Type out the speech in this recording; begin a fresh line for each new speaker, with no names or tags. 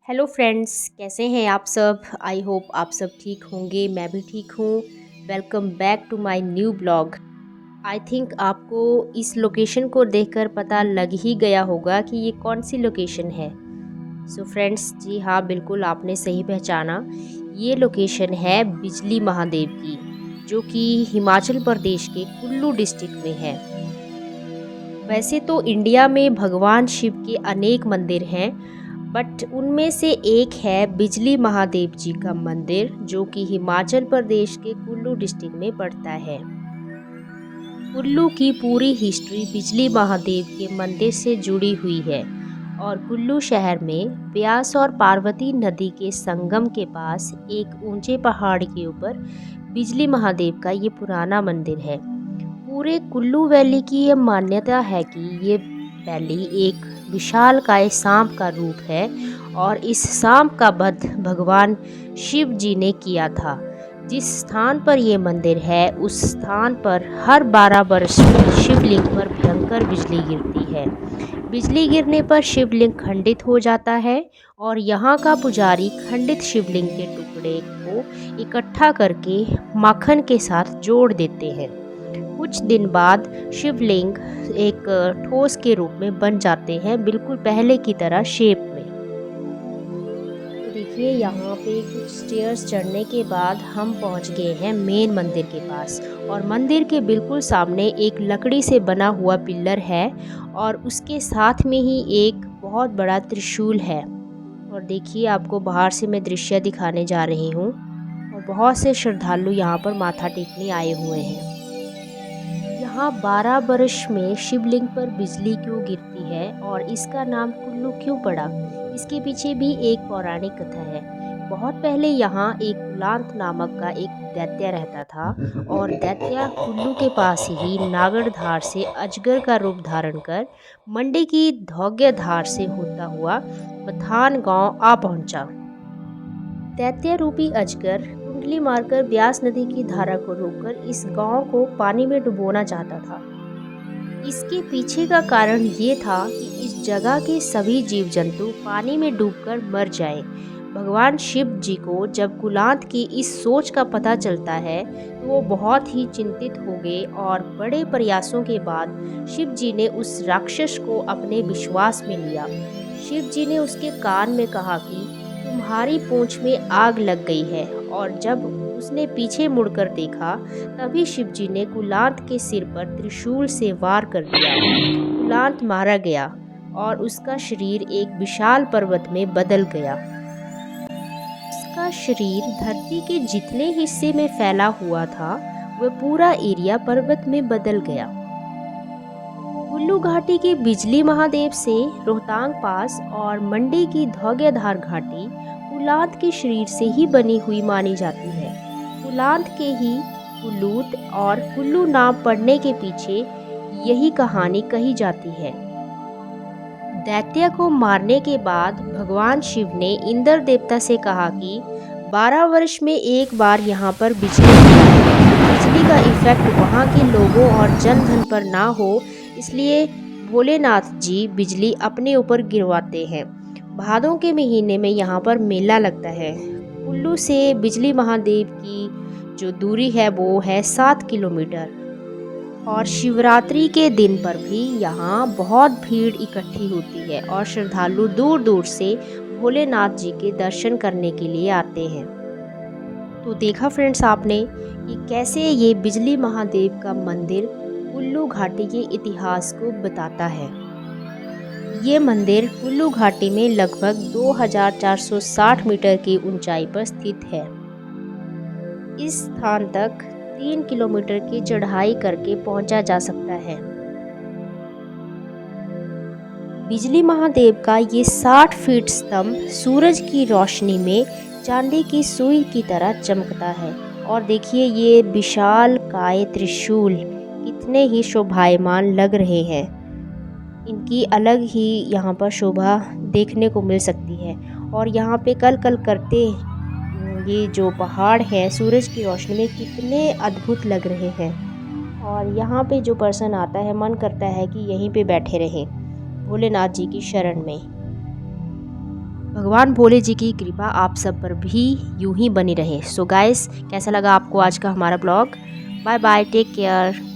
Hello friends, कैसे हैं आप सब। आई होप आप सब ठीक होंगे। मैं भी ठीक हूँ। Welcome back to my new blog. I think आपको इस लोकेशन को देखकर पता लग ही गया होगा कि ये कौन सी लोकेशन है। सो फ्रेंड्स, जी हाँ, बिल्कुल आपने सही पहचाना। ये लोकेशन है बिजली महादेव की, जो कि हिमाचल प्रदेश के कुल्लू डिस्ट्रिक्ट में है। वैसे तो इंडिया में भगवान शिव के अनेक मंदिर हैं, बट उनमें से एक है बिजली महादेव जी का मंदिर, जो कि हिमाचल प्रदेश के कुल्लू डिस्ट्रिक्ट में पड़ता है। कुल्लू की पूरी हिस्ट्री बिजली महादेव के मंदिर से जुड़ी हुई है और कुल्लू शहर में ब्यास और पार्वती नदी के संगम के पास एक ऊंचे पहाड़ के ऊपर बिजली महादेव का ये पुराना मंदिर है। पूरे कुल्लू वैली की ये मान्यता है कि ये वैली एक विशालकाय सांप का रूप है और इस सांप का वध भगवान शिव जी ने किया था। जिस स्थान पर ये मंदिर है, उस स्थान पर हर 12 वर्ष में शिवलिंग पर भयंकर बिजली गिरती है। बिजली गिरने पर शिवलिंग खंडित हो जाता है और यहाँ का पुजारी खंडित शिवलिंग के टुकड़े को इकट्ठा करके माखन के साथ जोड़ देते हैं। कुछ दिन बाद शिवलिंग एक ठोस के रूप में बन जाते हैं, बिल्कुल पहले की तरह शेप में। तो देखिए, यहाँ पे कुछ स्टेयर्स चढ़ने के बाद हम पहुँच गए हैं मेन मंदिर के पास। और मंदिर के बिल्कुल सामने एक लकड़ी से बना हुआ पिलर है और उसके साथ में ही एक बहुत बड़ा त्रिशूल है। और देखिए, आपको बाहर से मैं दृश्य दिखाने जा रही हूँ और बहुत से श्रद्धालु यहाँ पर माथा टेकने आए हुए हैं। यहाँ 12 वर्ष में शिवलिंग पर बिजली क्यों गिरती है और इसका नाम कुल्लू क्यों पड़ा, इसके पीछे भी एक पौराणिक कथा है। बहुत पहले यहाँ एक कुलांत नामक का एक दैत्य रहता था और दैत्य कुल्लू के पास ही नागरधार से अजगर का रूप धारण कर मंडी की धौग्य धार से होता हुआ बथान गांव आ पहुंचा। दैत्य रूपी अजगर कुंडली मारकर ब्यास नदी की धारा को रोककर इस गांव को पानी में डुबोना चाहता था। इसके पीछे का कारण ये था कि इस जगह के सभी जीव जंतु पानी में डूबकर मर जाएं। भगवान शिव जी को जब कुलांत की इस सोच का पता चलता है तो वो बहुत ही चिंतित हो गए और बड़े प्रयासों के बाद शिव जी ने उस राक्षस को अपने विश्वास में लिया। शिव जी ने उसके कान में कहा कि तुम्हारी पूंछ में आग लग गई है। और जब उसने पीछे मुड़कर देखा, तभी शिव जी ने कुलांत के सिर पर त्रिशूल से वार कर दिया। कुलांत मारा गया और उसका शरीर एक विशाल पर्वत में बदल गया। उसका शरीर धरती के जितने हिस्से में फैला हुआ था, वह पूरा एरिया पर्वत में बदल गया। कुल्लू घाटी के बिजली महादेव से रोहतांग पास और मंडी की धौग्यधार घाटी कुलांत के शरीर से ही बनी हुई मानी जाती है। कुलांत के ही कुल्लूत और कुल्लू नाम पड़ने के पीछे यही कहानी कही जाती है। दैत्य को मारने के बाद भगवान शिव ने इंद्र देवता से कहा कि 12 वर्ष में एक बार यहाँ पर बिजली बिजली का इफेक्ट वहाँ के लोगों और जन धन पर ना हो, इसलिए भोलेनाथ जी बिजली अपने ऊपर गिरवाते हैं। भादों के महीने में यहाँ पर मेला लगता है। कुल्लू से बिजली महादेव की जो दूरी है वो है 7 किलोमीटर और शिवरात्रि के दिन पर भी यहाँ बहुत भीड़ इकट्ठी होती है और श्रद्धालु दूर दूर से भोलेनाथ जी के दर्शन करने के लिए आते हैं। तो देखा फ्रेंड्स आपने कि कैसे ये बिजली महादेव का मंदिर कुल्लू घाटी के इतिहास को बताता है। ये मंदिर कुल्लू घाटी में लगभग 2460 मीटर की ऊंचाई पर स्थित है। इस स्थान तक 3 किलोमीटर की चढ़ाई करके पहुंचा जा सकता है। बिजली महादेव का ये 60 फीट स्तंभ सूरज की रोशनी में चांदी की सुई की तरह चमकता है। और देखिए, ये विशाल काय त्रिशूल कितने ही शोभायमान लग रहे हैं। इनकी अलग ही यहाँ पर शोभा देखने को मिल सकती है। और यहाँ पे कल कल करते ये जो पहाड़ हैं सूरज की रोशनी में कितने अद्भुत लग रहे हैं। और यहाँ पे जो पर्सन आता है, मन करता है कि यहीं पे बैठे रहें भोलेनाथ जी की शरण में। भगवान भोले जी की कृपा आप सब पर भी यूं ही बनी रहे। सो गाइस, कैसा लगा आपको आज का हमारा blog? Bye bye, take care.